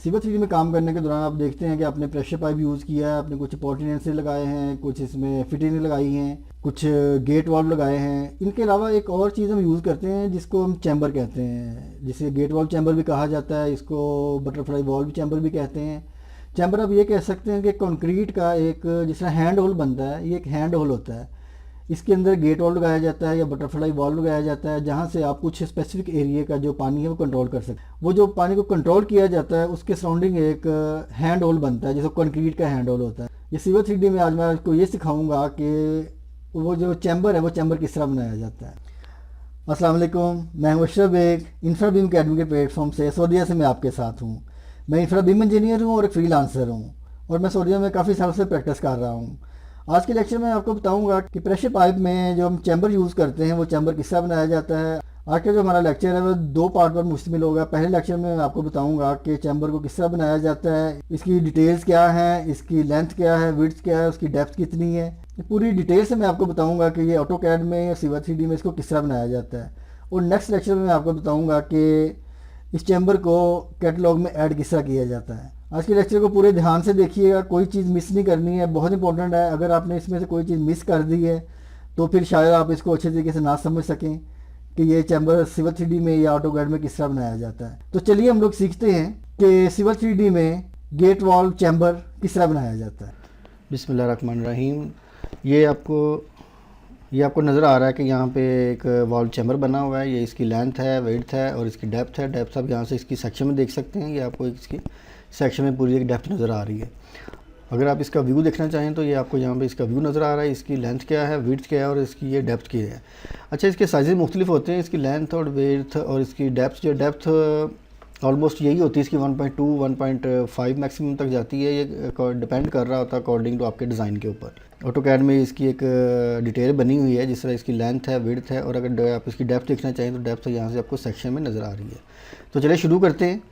Civil 3D में काम करने के दौरान आप देखते हैं कि आपने प्रेशर पाइप यूज़ किया है, आपने कुछ पोर्टिनेंसेस लगाए हैं, कुछ इसमें फिटिंग लगाई हैं, कुछ गेट वाल्व लगाए हैं। इनके अलावा एक और चीज़ हम यूज़ करते हैं जिसको हम चैम्बर कहते हैं, जिसे गेट वाल्व चैम्बर भी कहा जाता है, इसको बटरफ्लाई वाल्व चैम्बर भी कहते हैं। चैम्बर आप ये कह सकते हैं कि कंक्रीट का एक जिस तरह हैंड होल बनता है, ये एक हैंड होल होता है। इसके अंदर गेट वाल्व लगाया जाता है या बटरफ्लाई वाल्व लगाया जाता है, जहाँ से आप कुछ स्पेसिफिक एरिया का जो पानी है वो कंट्रोल कर सकते हैं। वो जो पानी को कंट्रोल किया जाता है उसके सराउंडिंग एक हैंड होल बनता है, जैसे कंक्रीट का हैंड होल होता है। ये सिविल 3D में आज मैं आपको ये सिखाऊंगा कि वो जो चैम्बर है वो चैम्बर किस तरह बनाया जाता है। अस्सलाम वालेकुम, मैं हूं अशरफ बेग, इंफ्राबीम अकेडमी के प्लेटफॉर्म से सऊदीया से मैं आपके साथ हूँ। मैं इंफ्राबीम इंजीनियर हूँ और एक फ्रीलांसर हूँ और मैं सऊदीया में काफ़ी सालों से प्रैक्टिस कर रहा हूँ। आज के लेक्चर में आपको बताऊंगा कि प्रेशर पाइप में जो हम चैम्बर यूज़ करते हैं वो चैम्बर किस तरह बनाया जाता है। आज का जो हमारा लेक्चर है वो 2 पार्ट पर मुश्तमिल होगा। पहले लेक्चर में मैं आपको बताऊंगा कि चैम्बर को किस तरह बनाया जाता है, इसकी डिटेल्स क्या हैं, इसकी लेंथ क्या है, विड्थ क्या है, उसकी डेप्थ कितनी है। पूरी डिटेल से मैं आपको बताऊंगा कि ये ऑटोकैड में या सिविल 3D में इसको किस तरह बनाया जाता है। और नेक्स्ट लेक्चर में मैं आपको बताऊँगा कि इस चैम्बर को कैटलॉग में ऐड किस तरह किया जाता है। आज के लेक्चर को पूरे ध्यान से देखिएगा, कोई चीज़ मिस नहीं करनी है, बहुत इंपॉर्टेंट है। अगर आपने इसमें से कोई चीज़ मिस कर दी है तो फिर शायद आप इसको अच्छे तरीके से ना समझ सकें कि ये चैम्बर सिविल 3D में या ऑटोकैड में किस तरह बनाया जाता है। तो चलिए हम लोग सीखते हैं कि सिविल 3D में गेट वाल्व चैम्बर किस तरह बनाया जाता है। बिस्मिल्लाहिर्रहमानिर्रहीम। ये आपको नज़र आ रहा है कि यहाँ पे एक वाल्व चैम्बर बना हुआ है। ये इसकी लेंथ है, विड्थ है और इसकी डेप्थ है। डेप्थ आप यहाँ से इसकी सेक्शन में देख सकते हैं। ये आपको इसकी सेक्शन में पूरी एक डेप्थ नज़र आ रही है। अगर आप इसका व्यू देखना चाहें तो ये आपको यहाँ पे इसका व्यू नज़र आ रहा है। इसकी लेंथ क्या है, विड्थ क्या है और इसकी ये डेप्थ क्या है। अच्छा, इसके साइज़ मुख्तलिफ होते हैं, इसकी लेंथ और विड्थ और इसकी डेप्थ ऑलमोस्ट यही होती है। इसकी 1.2 1.5 मैक्सिमम तक जाती है। ये डिपेंड कर रहा होता है अकॉर्डिंग टू आपके डिज़ाइन के ऊपर। ऑटोकैड में इसकी एक डिटेल बनी हुई है, जिस तरह इसकी लेंथ है, विड्थ है और अगर आप इसकी डेप्थ देखना चाहें तो डेप्थ यहाँ से आपको सेक्शन में नज़र आ रही है। तो चलिए शुरू करते हैं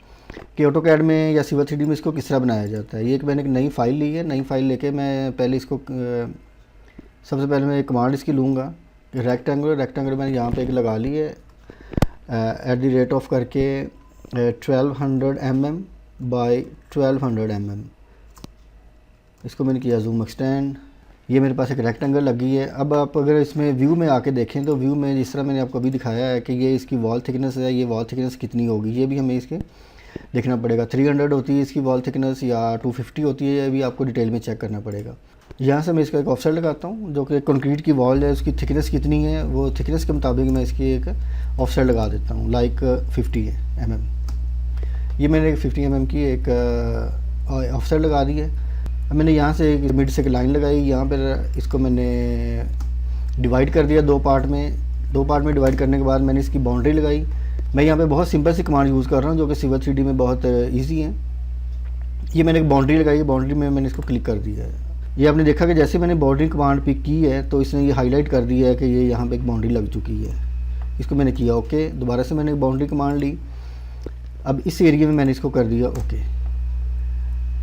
कि ऑटोकैड में या सिविल 3D में इसको किस तरह बनाया जाता है। ये मैंने एक नई फ़ाइल ली है। नई फ़ाइल लेके मैं पहले इसको सबसे पहले मैं एक कमांड इसकी लूँगा, रेक्टेंगल मैंने यहाँ पे एक लगा ली है @ करके 1200 mm बाई 1200 mm। इसको मैंने किया जूम एक्सटेंड। ये मेरे पास एक रेक्टेंगल लगी है। अब आप अगर इसमें व्यू में आके देखें तो व्यू में जिस तरह मैंने आपको अभी दिखाया है कि ये इसकी वॉल थिकनेस है, ये वॉल थिकनेस कितनी होगी ये भी हमें इसके देखना पड़ेगा। 300 होती है इसकी वॉल थिकनेस या 250 होती है, ये भी आपको डिटेल में चेक करना पड़ेगा। यहाँ से मैं इसका एक ऑफसेट लगाता हूँ, जो कि कंक्रीट की वॉल है उसकी थिकनेस कितनी है वो थिकनेस के मुताबिक मैं इसकी एक ऑफसेट लगा देता हूँ, लाइक 50 mm। ये मैंने एक 50 mm की एक ऑफसेट लगा दी है। अब मैंने यहाँ से एक मिड से एक लाइन लगाई, यहाँ पर इसको मैंने डिवाइड कर दिया 2 पार्ट में। 2 पार्ट में डिवाइड करने के बाद मैंने इसकी बाउंड्री लगाई। मैं यहाँ पे बहुत सिंपल सी कमांड यूज़ कर रहा हूँ जो कि सिविल 3D में बहुत इजी है। ये मैंने एक बाउंड्री लगाई है, बाउंड्री में मैंने इसको क्लिक कर दिया है। ये आपने देखा कि जैसे मैंने बाउंड्री कमांड पिक की है तो इसने ये हाईलाइट कर दिया है कि ये यहाँ पे एक बाउंड्री लग चुकी है। इसको मैंने किया ओके। दोबारा से मैंने एक बाउंड्री कमांड ली। अब इस एरिया में मैंने इसको कर दिया ओके।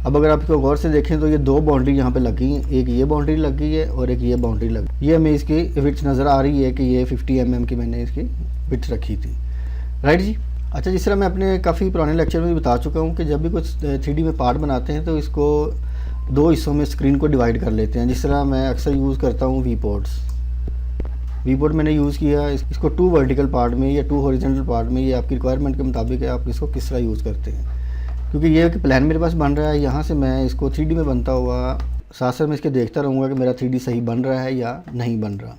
अब अगर आप इसको गौर से देखें तो ये 2 बाउंड्री यहाँ पे लगी हैं, एक ये बाउंड्री लग गई है और एक ये बाउंड्री लग गई। ये हमें इसकी विड्थ नज़र आ रही है कि ये 50 mm की मैंने इसकी विड्थ रखी थी, राइट जी। अच्छा, जिस तरह मैं अपने काफ़ी पुराने लेक्चर में भी बता चुका हूँ कि जब भी कुछ 3D में पार्ट बनाते हैं तो इसको 2 हिस्सों में स्क्रीन को डिवाइड कर लेते हैं। जिस तरह मैं अक्सर यूज़ करता हूँ वी पोर्ट मैंने यूज़ किया इसको 2 वर्टिकल पार्ट में या 2 हॉरिजॉन्टल पार्ट में। ये आपकी रिक्वायरमेंट के मुताबिक है आप इसको किस तरह यूज़ करते हैं, क्योंकि ये एक प्लान मेरे पास बन रहा है। यहाँ से मैं इसको 3D में बनता हुआ साथ साथ मैं इसके देखता रहूँगा कि मेरा 3D सही बन रहा है या नहीं बन रहा,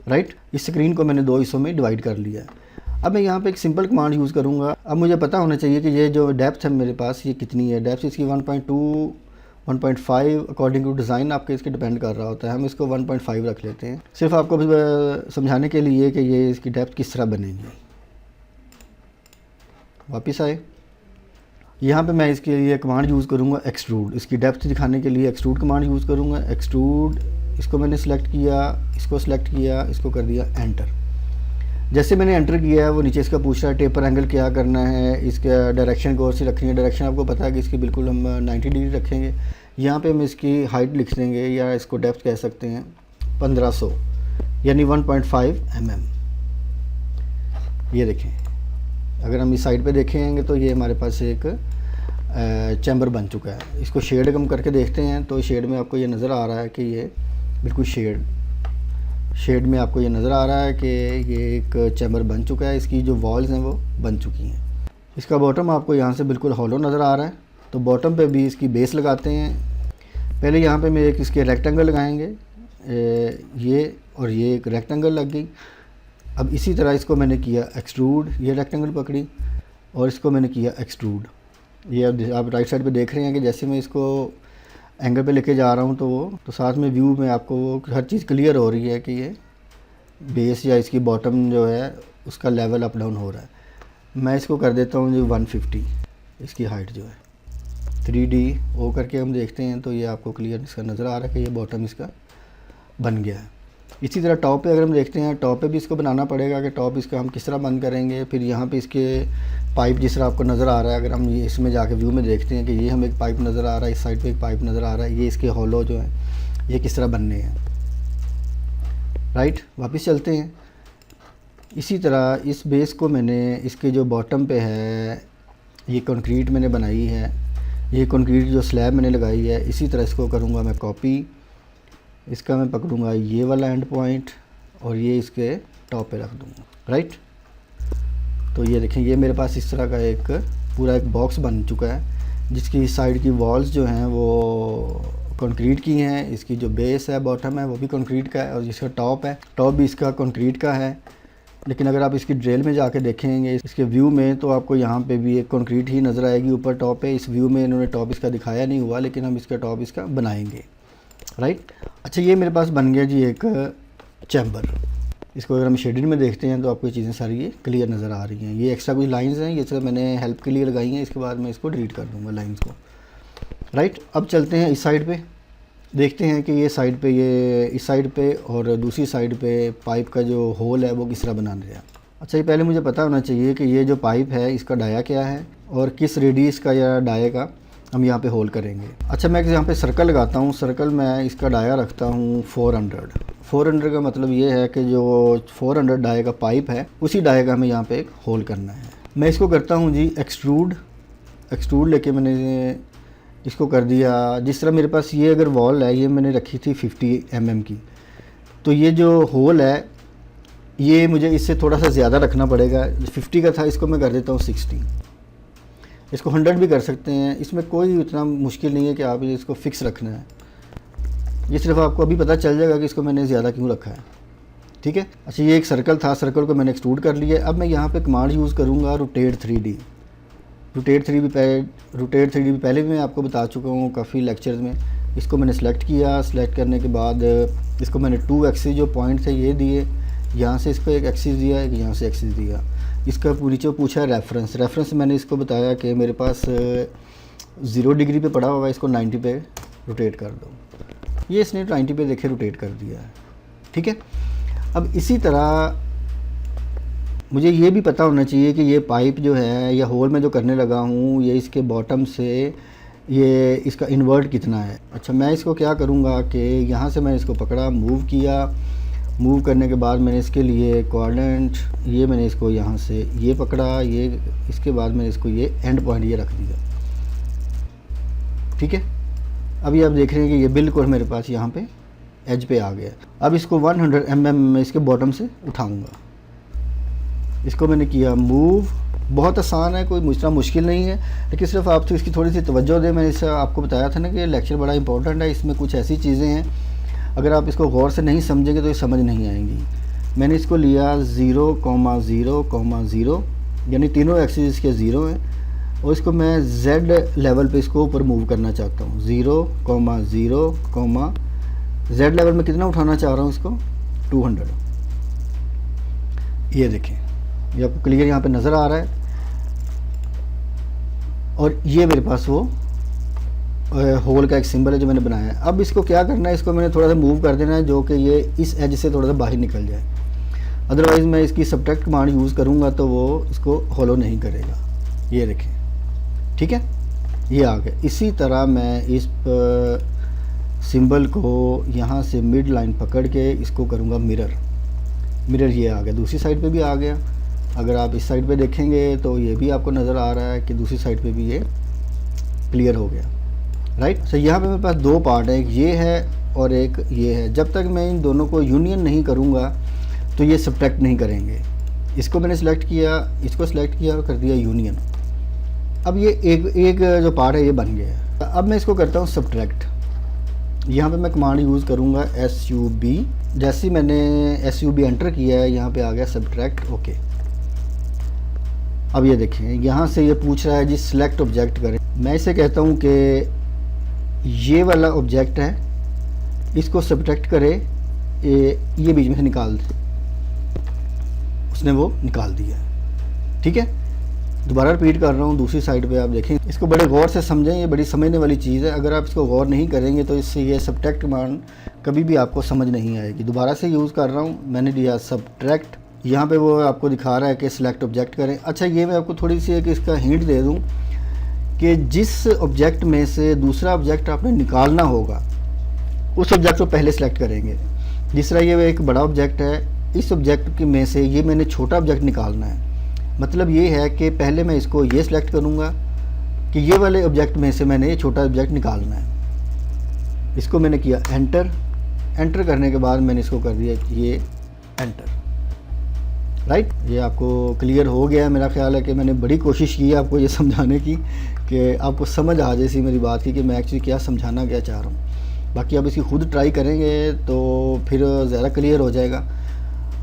राइट। इस स्क्रीन को मैंने 2 हिस्सों में डिवाइड कर लिया है। अब मैं यहाँ पे एक सिंपल कमांड यूज़ करूँगा। अब मुझे पता होना चाहिए कि ये जो डेप्थ है मेरे पास ये कितनी है। डेप्थ इसकी 1.2 1.5 अकॉर्डिंग टू डिज़ाइन आपके इसके डिपेंड कर रहा होता है। हम इसको 1.5 रख लेते हैं, सिर्फ आपको समझाने के लिए कि ये इसकी डेप्थ किस तरह बनेगी। वापस आए, यहाँ पे मैं इसके लिए कमांड यूज़ करूँगा एक्सट्रूड। इसकी डेप्थ दिखाने के लिए एक्सट्रूड कमांड यूज़ करूँगा। एक्सट्रूड, इसको मैंने सिलेक्ट किया, इसको सिलेक्ट किया, इसको कर दिया एंटर। जैसे मैंने एंटर किया है वो नीचे इसका पूछ रहा है टेपर एंगल क्या करना है, इसका डायरेक्शन कौन सी रखनी है। डायरेक्शन आपको पता है कि इसकी बिल्कुल हम 90 डिग्री रखेंगे। यहाँ पे हम इसकी हाइट लिख देंगे या इसको डेप्थ कह सकते हैं 1500 यानी 1.5 mm। ये देखें, अगर हम इस साइड पे देखेंगे तो ये हमारे पास एक चैम्बर बन चुका है। इसको शेड कम करके देखते हैं तो शेड में आपको ये नज़र आ रहा है कि ये बिल्कुल शेड में आपको ये नज़र आ रहा है कि ये एक चैम्बर बन चुका है। इसकी जो वॉल्स हैं वो बन चुकी हैं। इसका बॉटम आपको यहाँ से बिल्कुल हॉलो नज़र आ रहा है। तो बॉटम पे भी इसकी बेस लगाते हैं। पहले यहाँ पे मैं एक इसके रेक्टेंगल लगाएंगे, ये और ये एक रेक्टेंगल लग गई। अब इसी तरह इसको मैंने किया एक्सट्रूड, ये रेक्टेंगल पकड़ी और इसको मैंने किया एक्सट्रूड। ये अब आप राइट साइड पे देख रहे हैं कि जैसे मैं इसको एंगल पे लेके जा रहा हूँ तो साथ में व्यू में आपको वो हर चीज़ क्लियर हो रही है कि ये बेस या इसकी बॉटम जो है उसका लेवल अप डाउन हो रहा है। मैं इसको कर देता हूँ जो 150 इसकी हाइट जो है। 3D ओ करके हम देखते हैं तो ये आपको क्लियर इसका नज़र आ रहा है कि ये बॉटम इसका बन गया है। इसी तरह टॉप पे अगर हम देखते हैं, टॉप पे भी इसको बनाना पड़ेगा कि टॉप इसका हम किस तरह बंद करेंगे। फिर यहाँ पे इसके पाइप जिस तरह आपको नज़र आ रहा है, अगर हम ये इसमें जाके व्यू में देखते हैं कि ये हमें एक पाइप नज़र आ रहा है, इस साइड पे एक पाइप नज़र आ रहा है, ये इसके हॉलो जो है ये किस तरह बनने हैं। राइट, वापस चलते हैं। इसी तरह इस बेस को मैंने इसके जो बॉटम पे है ये कंक्रीट मैंने बनाई है, ये कंक्रीट जो स्लैब मैंने लगाई है, इसी तरह इसको करूँगा मैं कॉपी। इसका मैं पकड़ूंगा ये वाला एंड पॉइंट और ये इसके टॉप पे रख दूँगा। राइट, तो ये देखें ये मेरे पास इस तरह का एक पूरा एक बॉक्स बन चुका है जिसकी साइड की वॉल्स जो हैं वो कंक्रीट की हैं। इसकी जो बेस है बॉटम है वो भी कंक्रीट का है और जिसका टॉप भी इसका कंक्रीट का है। लेकिन अगर आप इसकी ड्रिल में जाके देखेंगे इसके व्यू में तो आपको यहाँ पे भी एक कंक्रीट ही नज़र आएगी ऊपर टॉप पे। इस व्यू में इन्होंने टॉप इसका दिखाया नहीं हुआ, लेकिन हम इसका टॉप इसका बनाएंगे। राइट, अच्छा ये मेरे पास बन गया जी एक चैम्बर। इसको अगर हम शेडिंग में देखते हैं तो आपको ये चीज़ें सारी ये क्लियर नज़र आ रही हैं। ये एक्स्ट्रा कुछ लाइंस हैं, ये सब मैंने हेल्प के लिए लगाई हैं। इसके बाद मैं इसको डिलीट कर दूँगा लाइंस को। राइट, अब चलते हैं इस साइड पे, देखते हैं कि ये साइड पे ये इस साइड पे और दूसरी साइड पे पाइप का जो होल है वो किस तरह बना रहे हैं। अच्छा, ये पहले मुझे पता होना चाहिए कि ये जो पाइप है इसका डाया क्या है और किस रेडियस का या डाये का हम यहाँ पे होल करेंगे। अच्छा, मैं यहाँ पे सर्कल लगाता हूँ। सर्कल मैं इसका डाया रखता हूँ 400 का मतलब ये है कि जो 400 डाये का पाइप है उसी डाये का हमें यहाँ पे एक होल करना है। मैं इसको करता हूँ जी एक्सट्रूड लेके मैंने इसको कर दिया। जिस तरह मेरे पास ये अगर वॉल है ये मैंने रखी थी 50 mm की, तो ये जो होल है ये मुझे इससे थोड़ा सा ज़्यादा रखना पड़ेगा। 50 का था, इसको मैं कर देता हूँ 60। इसको 100 भी कर सकते हैं, इसमें कोई इतना मुश्किल नहीं है कि आप इसको फ़िक्स रखना है। ये सिर्फ आपको अभी पता चल जाएगा कि इसको मैंने ज़्यादा क्यों रखा है। ठीक है, अच्छा ये एक सर्कल था, सर्कल को मैंने एक्सट्रूड कर लिया। अब मैं यहाँ पे कमांड यूज़ करूँगा रोटेट 3D। रोटेट 3D भी पहले भी मैं आपको बता चुका हूँ काफ़ी लेक्चर्स में। इसको मैंने सेलेक्ट किया, सेलेक्ट करने के बाद इसको मैंने 2 एक्सिस जो पॉइंट थे ये दिए, यहाँ से इसको एक एक्सिस दिया, एक यहाँ से एक्सिस दिया। इसका नीचे पूछा है रेफरेंस मैंने इसको बताया कि मेरे पास 0 डिग्री पे पड़ा हुआ है, इसको 90 पे रोटेट कर दो। ये इसने 90 पे देखे रोटेट कर दिया है। ठीक है, अब इसी तरह मुझे ये भी पता होना चाहिए कि ये पाइप जो है या होल में जो करने लगा हूँ ये इसके बॉटम से ये इसका इन्वर्ट कितना है। अच्छा, मैं इसको क्या करूँगा कि यहाँ से मैंने इसको पकड़ा, मूव किया, मूव करने के बाद मैंने इसके लिए कोऑर्डिनेट ये मैंने इसको यहाँ से ये पकड़ा, ये इसके बाद मैंने इसको ये एंड पॉइंट ये रख दिया। ठीक है, अभी आप देख रहे हैं कि ये बिल्कुल मेरे पास यहाँ पे एज पे आ गया। अब इसको 100 mm में इसके बॉटम से उठाऊँगा। इसको मैंने किया मूव, बहुत आसान है, कोई मुझसे मुश्किल नहीं है, लेकिन सिर्फ आप तो इसकी थोड़ी सी तवज्जो दें। मैंने इससे आपको बताया था ना कि ये लेक्चर बड़ा इंपॉर्टेंट है, इसमें कुछ ऐसी चीज़ें हैं अगर आप इसको गौर से नहीं समझेंगे तो ये समझ नहीं आएंगी। मैंने इसको लिया 0,0,0 यानी तीनों एक्सिस इसके 0 हैं और इसको मैं Z लेवल पे इसको ऊपर मूव करना चाहता हूँ। 0,0, Z लेवल में कितना उठाना चाह रहा हूँ इसको 200। ये देखें, ये आपको क्लियर यहाँ पे नज़र आ रहा है। और ये मेरे पास वो होल का एक सिंबल है जो मैंने बनाया है। अब इसको क्या करना है, इसको मैंने थोड़ा सा मूव कर देना है जो कि ये इस एज से थोड़ा सा बाहर निकल जाए। अदरवाइज़ मैं इसकी सब्ट्रैक्ट कमांड यूज़ करूँगा तो वो इसको होलो नहीं करेगा। ये देखें, ठीक है, ये आ गया। इसी तरह मैं इस सिंबल को यहाँ से मिड लाइन पकड़ के इसको करूँगा मिरर। ये आ गया, दूसरी साइड पे भी आ गया। अगर आप इस साइड पे देखेंगे तो ये भी आपको नज़र आ रहा है कि दूसरी साइड पे भी ये क्लियर हो गया, राइट। तो यहाँ पे मेरे पास दो पार्ट है, एक ये है और एक ये है। जब तक मैं इन दोनों को यूनियन नहीं करूँगा तो ये सब्ट्रैक्ट नहीं करेंगे। इसको मैंने सिलेक्ट किया, इसको सिलेक्ट किया और कर दिया यूनियन। अब ये एक जो पार्ट है ये बन गया है। अब मैं इसको करता हूँ सब्ट्रैक्ट। यहाँ पे मैं कमांड यूज़ करूँगा SUB। जैसे ही मैंने SUB एंटर किया है यहाँ पे आ गया सब्ट्रैक्ट, ओके। अब ये देखें यहाँ से ये पूछ रहा है जी सिलेक्ट ऑब्जेक्ट करें। मैं इसे कहता हूँ कि ये वाला ऑब्जेक्ट है, इसको सब्ट्रैक्ट करे, ये बीच में से निकाल दे। उसने वो निकाल दिया, ठीक है। दोबारा रिपीट कर रहा हूँ, दूसरी साइड पे आप देखें, इसको बड़े गौर से समझें, ये बड़ी समझने वाली चीज़ है। अगर आप इसको गौर नहीं करेंगे तो इससे ये सब्ट्रैक्ट कमांड कभी भी आपको समझ नहीं आएगी। दोबारा से यूज़ कर रहा हूँ, मैंने दिया सब्ट्रैक्ट। यहाँ पे वो आपको दिखा रहा है कि सिलेक्ट ऑब्जेक्ट करें। अच्छा, ये मैं आपको थोड़ी सी एक इसका हिंट दे दूँ कि जिस ऑब्जेक्ट में से दूसरा ऑब्जेक्ट आपने निकालना होगा उस ऑब्जेक्ट को पहले सेलेक्ट करेंगे। जिस तरह ये एक बड़ा ऑब्जेक्ट है, इस ऑब्जेक्ट में से ये मैंने छोटा ऑब्जेक्ट निकालना है। मतलब ये है कि पहले मैं इसको ये सिलेक्ट करूँगा कि ये वाले ऑब्जेक्ट में से मैंने ये छोटा ऑब्जेक्ट निकालना है। इसको मैंने किया एंटर। एंटर करने के बाद मैंने इसको कर दिया ये एंटर, राइट। ये आपको क्लियर हो गया। मेरा ख्याल है कि मैंने बड़ी कोशिश की है आपको ये समझाने की कि आपको समझ आ जाए सी मेरी बात की कि मैं एक्चुअली क्या समझाना क्या चाह रहा हूँ। बाकी आप इसकी खुद ट्राई करेंगे तो फिर ज़्यादा क्लियर हो जाएगा।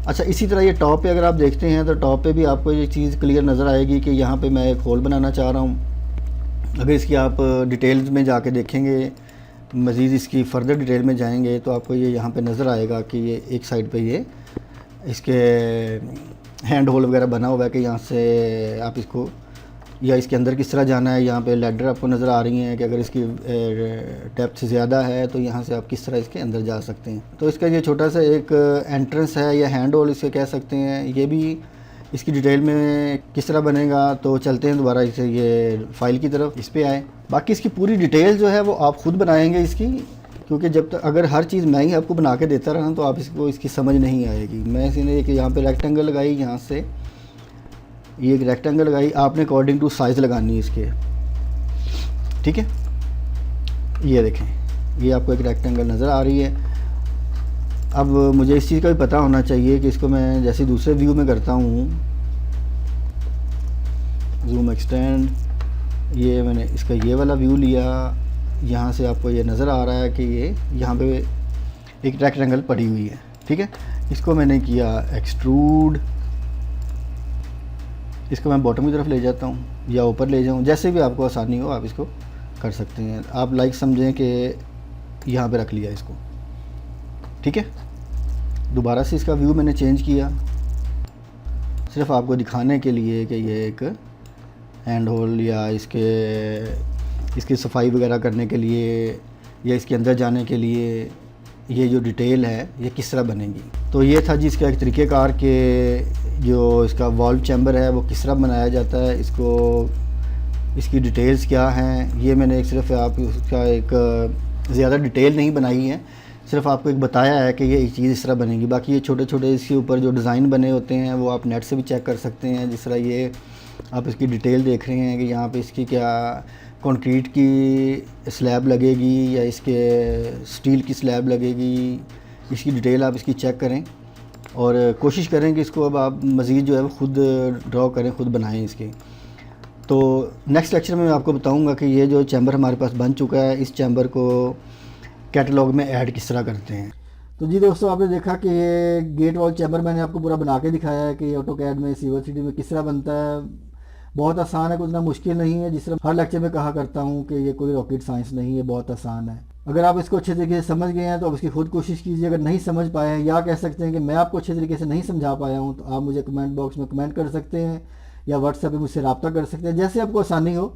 अच्छा, इसी तरह ये टॉप पे अगर आप देखते हैं तो टॉप पे भी आपको ये चीज़ क्लियर नज़र आएगी कि यहाँ पे मैं एक होल बनाना चाह रहा हूँ। अगर इसकी आप डिटेल्स में जाके देखेंगे, मज़ीद इसकी फ़र्दर डिटेल में जाएंगे तो आपको ये यहाँ पे नज़र आएगा कि ये एक साइड पे ये इसके हैंड होल वगैरह बना हुआ है कि यहाँ से आप इसको या इसके अंदर किस तरह जाना है। यहाँ पे लैडर आपको नज़र आ रही हैं कि अगर इसकी डेप्थ ज़्यादा है तो यहाँ से आप किस तरह इसके अंदर जा सकते हैं। तो इसका ये छोटा सा एक एंट्रेंस है या हैंड होल इसे कह सकते हैं। ये भी इसकी डिटेल में किस तरह बनेगा तो चलते हैं दोबारा इसे ये फाइल की तरफ, इस पर आए। बाकी इसकी पूरी डिटेल जो है वो आप खुद बनाएंगे इसकी, क्योंकि जब तक अगर हर चीज़ मैं ही आपको बना के देता रहा तो आप इसको इसकी समझ नहीं आएगी। मैं इसने एक यहाँ पे रेक्टेंगल लगाई, यहाँ से ये एक रेक्टेंगल लगाई, आपने अकॉर्डिंग टू साइज़ लगानी है इसके, ठीक है। ये देखें, ये आपको एक रेक्टेंगल नज़र आ रही है। अब मुझे इस चीज़ का भी पता होना चाहिए कि इसको मैं जैसे दूसरे व्यू में करता हूँ, जूम एक्सटेंड, ये मैंने इसका ये वाला व्यू लिया, यहाँ से आपको ये नज़र आ रहा है कि ये यहाँ पे एक रेक्टेंगल पड़ी हुई है, ठीक है। इसको मैंने किया एक्सट्रूड, इसको मैं बॉटम की तरफ ले जाता हूँ या ऊपर ले जाऊँ, जैसे भी आपको आसानी हो आप इसको कर सकते हैं। आप लाइक समझें कि यहाँ पे रख लिया इसको, ठीक है। दोबारा से इसका व्यू मैंने चेंज किया सिर्फ आपको दिखाने के लिए कि ये एक हैंड होल या इसकी सफाई वगैरह करने के लिए या इसके अंदर जाने के लिए ये जो डिटेल है ये किस तरह बनेगी। तो ये था जी इसका एक तरीक़ेकार के जो इसका वॉल्व चैम्बर है वो किस तरह बनाया जाता है, इसकी डिटेल्स क्या हैं। ये मैंने एक सिर्फ आप उसका एक ज़्यादा डिटेल नहीं बनाई है, सिर्फ आपको एक बताया है कि ये चीज़ इस तरह बनेगी। बाकी ये छोटे छोटे इसके ऊपर जो डिज़ाइन बने होते हैं वो आप नेट से भी चेक कर सकते हैं। जिस तरह ये आप इसकी डिटेल देख रहे हैं कि यहाँ पे इसकी क्या कंक्रीट की स्लैब लगेगी या इसके स्टील की स्लैब लगेगी, इसकी डिटेल आप इसकी चेक करें और कोशिश करें कि इसको अब आप मज़ीद जो है वो ख़ुद ड्रॉ करें, ख़ुद बनाएं इसके। तो नेक्स्ट लेक्चर में मैं आपको बताऊंगा कि ये जो चैम्बर हमारे पास बन चुका है, इस चैम्बर को कैटलॉग में ऐड किस तरह करते हैं। तो जी दोस्तों, आपने देखा कि ये गेट वॉल चैम्बर मैंने आपको पूरा बना के दिखाया है कि ये ऑटोकैड में सिविल सिटी में किस तरह बनता है। बहुत आसान है, कुछ ना मुश्किल नहीं है। जिस तरह हर लेक्चर में कहा करता हूँ कि ये कोई रॉकेट साइंस नहीं है, बहुत आसान है। अगर आप इसको अच्छे तरीके से समझ गए हैं तो आप इसकी खुद कोशिश कीजिए। अगर नहीं समझ पाए हैं या कह सकते हैं कि मैं आपको अच्छे तरीके से नहीं समझा पाया हूँ तो आप मुझे कमेंट बॉक्स में कमेंट कर सकते हैं या व्हाट्सएप पे मुझसे रब्ता कर सकते हैं। जैसे आपको आसानी हो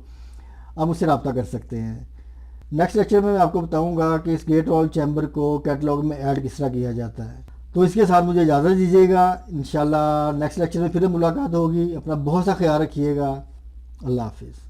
आप मुझसे रब्ता कर सकते हैं। नेक्स्ट लेक्चर में मैं आपको बताऊंगा कि इस गेट वॉल चैम्बर को कैटलॉग में ऐड किस तरह किया जाता है। तो इसके साथ मुझे इजाज़त दीजिएगा। इंशाल्लाह नेक्स्ट लेक्चर में फिर मुलाकात होगी। अपना बहुत सा ख्याल रखिएगा। अल्लाह हाफिज़।